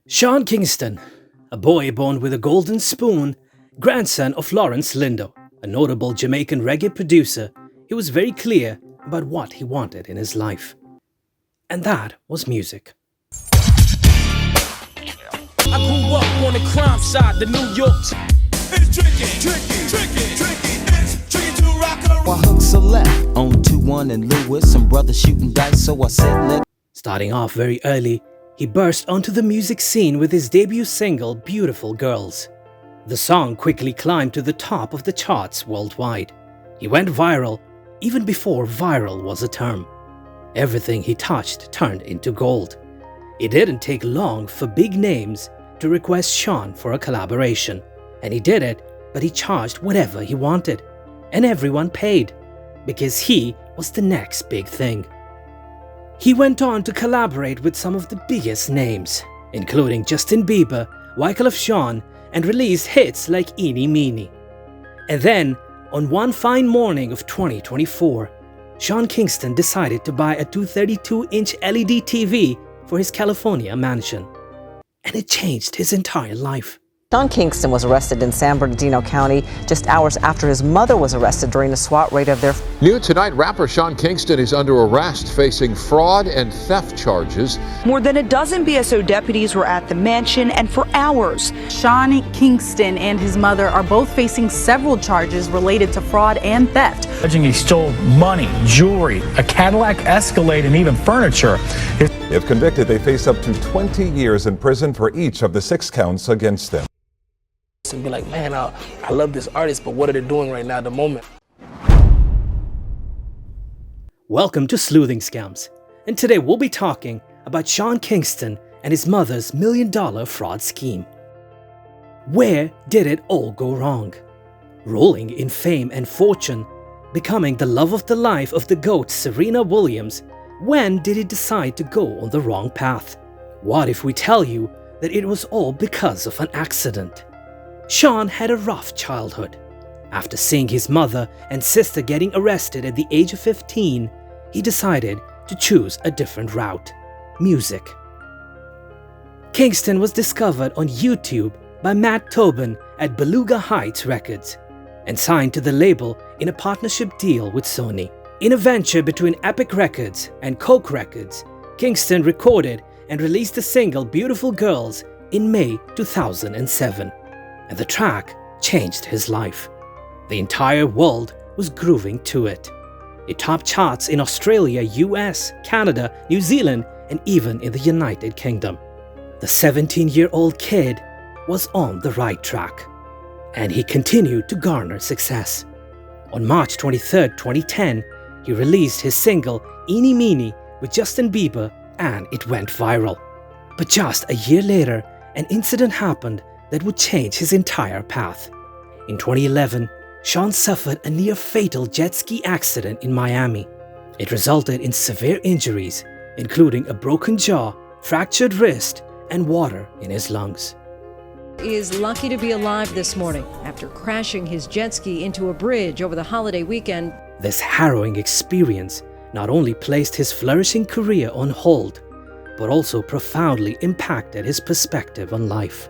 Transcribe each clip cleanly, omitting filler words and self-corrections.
Sean Kingston, a boy born with a golden spoon, grandson of Lawrence Lindo, a notable Jamaican reggae producer, he was very clear about what he wanted in his life. And that was music. I grew up on the crime side, the New York. It's tricky to rock a While hooks are left on 2-1 and Lewis, some brothers shooting dice, so I said let. Starting off very early, he burst onto the music scene with his debut single, Beautiful Girls. The song quickly climbed to the top of the charts worldwide. He went viral even before viral was a term. Everything he touched turned into gold. It didn't take long for big names to request Sean for a collaboration. And he did it, but he charged whatever he wanted. And everyone paid, because he was the next big thing. He went on to collaborate with some of the biggest names, including Justin Bieber, Wyclef Jean, and released hits like Eeny Meeny. And then, on one fine morning of 2024, Sean Kingston decided to buy a 232-inch LED TV for his California mansion. And it changed his entire life. Sean Kingston was arrested in San Bernardino County just hours after his mother was arrested during a SWAT raid of their. New tonight, rapper Sean Kingston is under arrest, facing fraud and theft charges. More than a dozen BSO deputies were at the mansion, and for hours. Sean Kingston and his mother are both facing several charges related to fraud and theft. Alleging he stole money, jewelry, a Cadillac Escalade, and even furniture. If convicted, they face up to 20 years in prison for each of the 6 counts against them. And be like, man, I love this artist, but what are they doing right now at the moment? Welcome to Sleuthing Scams, and today we'll be talking about Sean Kingston and his mother's $1 million fraud scheme. Where did it all go wrong? Rolling in fame and fortune, becoming the love of the life of the GOAT Serena Williams, when did he decide to go on the wrong path? What if we tell you that it was all because of an accident? Sean had a rough childhood. After seeing his mother and sister getting arrested at the age of 15, he decided to choose a different route: music. Kingston was discovered on YouTube by Matt Tobin at Beluga Heights Records and signed to the label in a partnership deal with Sony. In a venture between Epic Records and Coke Records, Kingston recorded and released the single Beautiful Girls in May 2007. And the track changed his life. The entire world was grooving to it. It topped charts in Australia, US, Canada, New Zealand, and even in the United Kingdom. The 17-year-old kid was on the right track, and he continued to garner success. On March 23, 2010, he released his single Eeny Meeny with Justin Bieber, and it went viral. But just a year later, an incident happened that would change his entire path. In 2011, Sean suffered a near-fatal jet ski accident in Miami. It resulted in severe injuries, including a broken jaw, fractured wrist, and water in his lungs. He is lucky to be alive this morning after crashing his jet ski into a bridge over the holiday weekend. This harrowing experience not only placed his flourishing career on hold, but also profoundly impacted his perspective on life.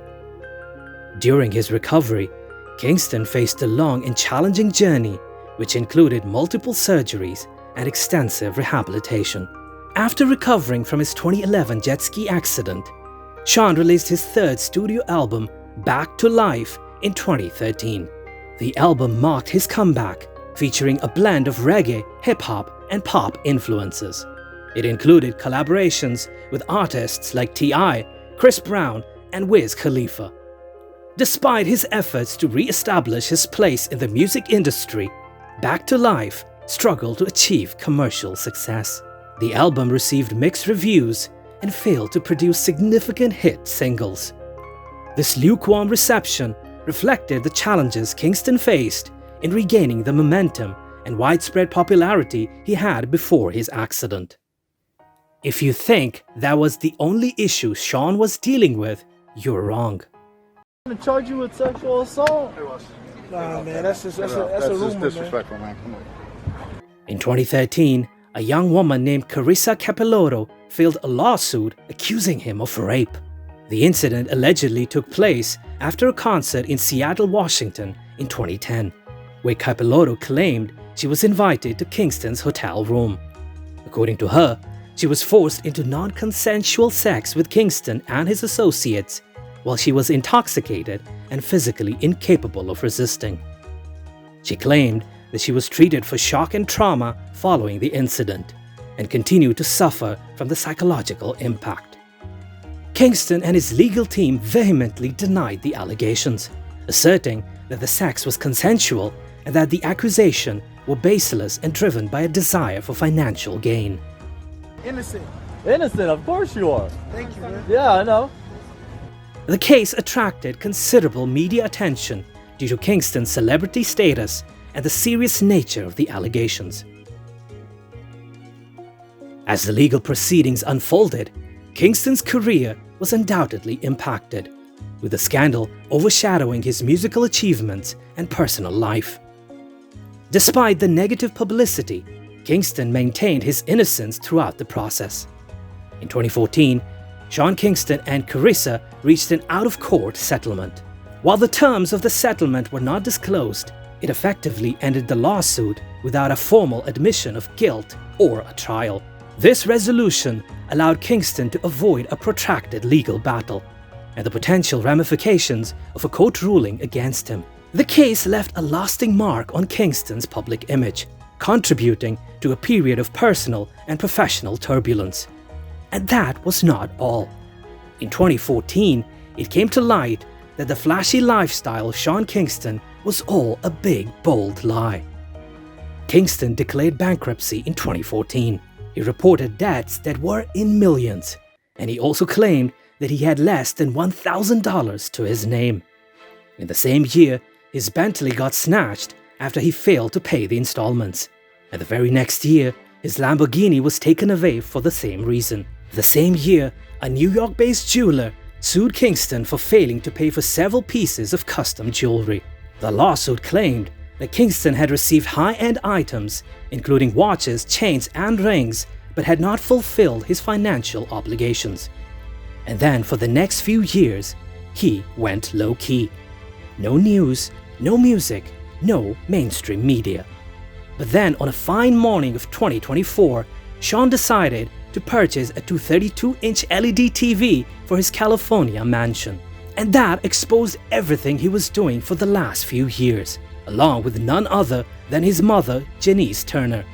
During his recovery, Kingston faced a long and challenging journey, which included multiple surgeries and extensive rehabilitation. After recovering from his 2011 jet ski accident, Sean released his third studio album, Back to Life, in 2013. The album marked his comeback, featuring a blend of reggae, hip-hop, and pop influences. It included collaborations with artists like T.I., Chris Brown, and Wiz Khalifa. Despite his efforts to re-establish his place in the music industry, Back to Life struggled to achieve commercial success. The album received mixed reviews and failed to produce significant hit singles. This lukewarm reception reflected the challenges Kingston faced in regaining the momentum and widespread popularity he had before his accident. If you think that was the only issue Sean was dealing with, you're wrong. To charge you with sexual assault. Nah, man, that's a rumor, disrespectful, man. Come on. In 2013, a young woman named Carissa Capelloro filed a lawsuit accusing him of rape. The incident allegedly took place after a concert in Seattle, Washington in 2010, where Capelotto claimed she was invited to Kingston's hotel room. According to her, she was forced into non-consensual sex with Kingston and his associates while she was intoxicated and physically incapable of resisting. She claimed that she was treated for shock and trauma following the incident and continued to suffer from the psychological impact. Kingston and his legal team vehemently denied the allegations, asserting that the sex was consensual and that the accusation were baseless and driven by a desire for financial gain. Innocent. Innocent, of course you are. Thank you, man. Yeah, I know. The case attracted considerable media attention due to Kingston's celebrity status and the serious nature of the allegations. As the legal proceedings unfolded, Kingston's career was undoubtedly impacted, with the scandal overshadowing his musical achievements and personal life. Despite the negative publicity, Kingston maintained his innocence throughout the process. In 2014, Sean Kingston and Carissa reached an out-of-court settlement. While the terms of the settlement were not disclosed, it effectively ended the lawsuit without a formal admission of guilt or a trial. This resolution allowed Kingston to avoid a protracted legal battle and the potential ramifications of a court ruling against him. The case left a lasting mark on Kingston's public image, contributing to a period of personal and professional turbulence. And that was not all. In 2014, it came to light that the flashy lifestyle of Sean Kingston was all a big, bold lie. Kingston declared bankruptcy in 2014. He reported debts that were in millions, and he also claimed that he had less than $1,000 to his name. In the same year, his Bentley got snatched after he failed to pay the installments. And the very next year, his Lamborghini was taken away for the same reason. The same year, a New York-based jeweler sued Kingston for failing to pay for several pieces of custom jewelry. The lawsuit claimed that Kingston had received high-end items, including watches, chains, and rings, but had not fulfilled his financial obligations. And then for the next few years, he went low-key. No news, no music, no mainstream media. But then on a fine morning of 2024, Sean decided to purchase a 232-inch LED TV for his California mansion. And that exposed everything he was doing for the last few years, along with none other than his mother, Janice Turner.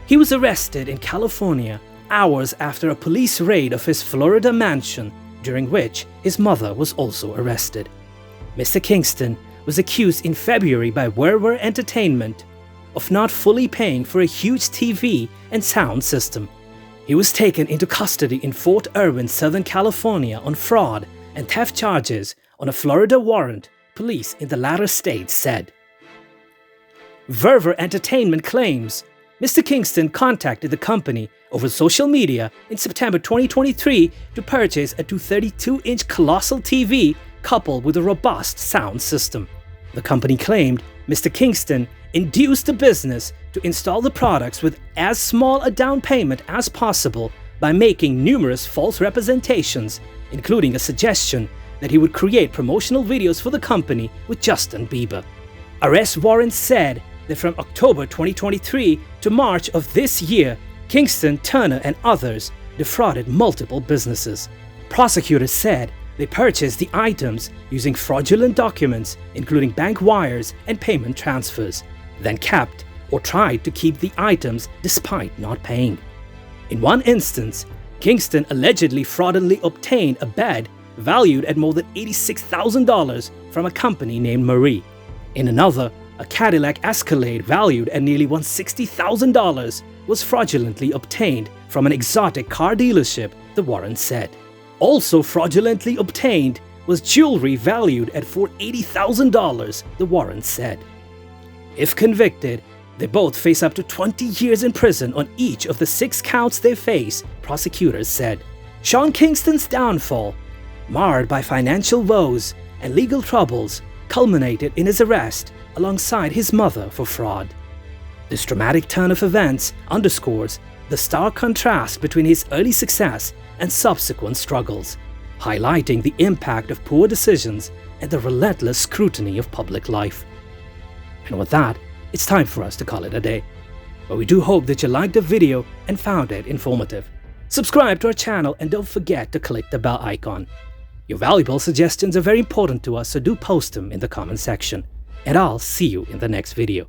He was arrested in California hours after a police raid of his Florida mansion, during which his mother was also arrested. Mr. Kingston was accused in February by Werwer Entertainment of not fully paying for a huge TV and sound system. He was taken into custody in Fort Irwin, Southern California on fraud and theft charges on a Florida warrant, police in the latter state said. Werwer Entertainment claims Mr. Kingston contacted the company over social media in September 2023 to purchase a 232-inch colossal TV coupled with a robust sound system. The company claimed Mr. Kingston induced the business to install the products with as small a down payment as possible by making numerous false representations, including a suggestion that he would create promotional videos for the company with Justin Bieber. Arrest warrants said that from October 2023 to March of this year, Kingston, Turner, and others defrauded multiple businesses. Prosecutors said they purchased the items using fraudulent documents, including bank wires and payment transfers, then kept or tried to keep the items despite not paying. In one instance, Kingston allegedly fraudulently obtained a bed valued at more than $86,000 from a company named Marie. In another, a Cadillac Escalade valued at nearly $160,000 was fraudulently obtained from an exotic car dealership, the warrant said. Also fraudulently obtained was jewelry valued at $480,000, the warrant said. If convicted, they both face up to 20 years in prison on each of the 6 counts they face, prosecutors said. Sean Kingston's downfall, marred by financial woes and legal troubles, culminated in his arrest alongside his mother for fraud. This dramatic turn of events underscores the stark contrast between his early success and subsequent struggles, highlighting the impact of poor decisions and the relentless scrutiny of public life. And with that, it's time for us to call it a day. But we do hope that you liked the video and found it informative. Subscribe to our channel and don't forget to click the bell icon. Your valuable suggestions are very important to us, so do post them in the comment section. And I'll see you in the next video.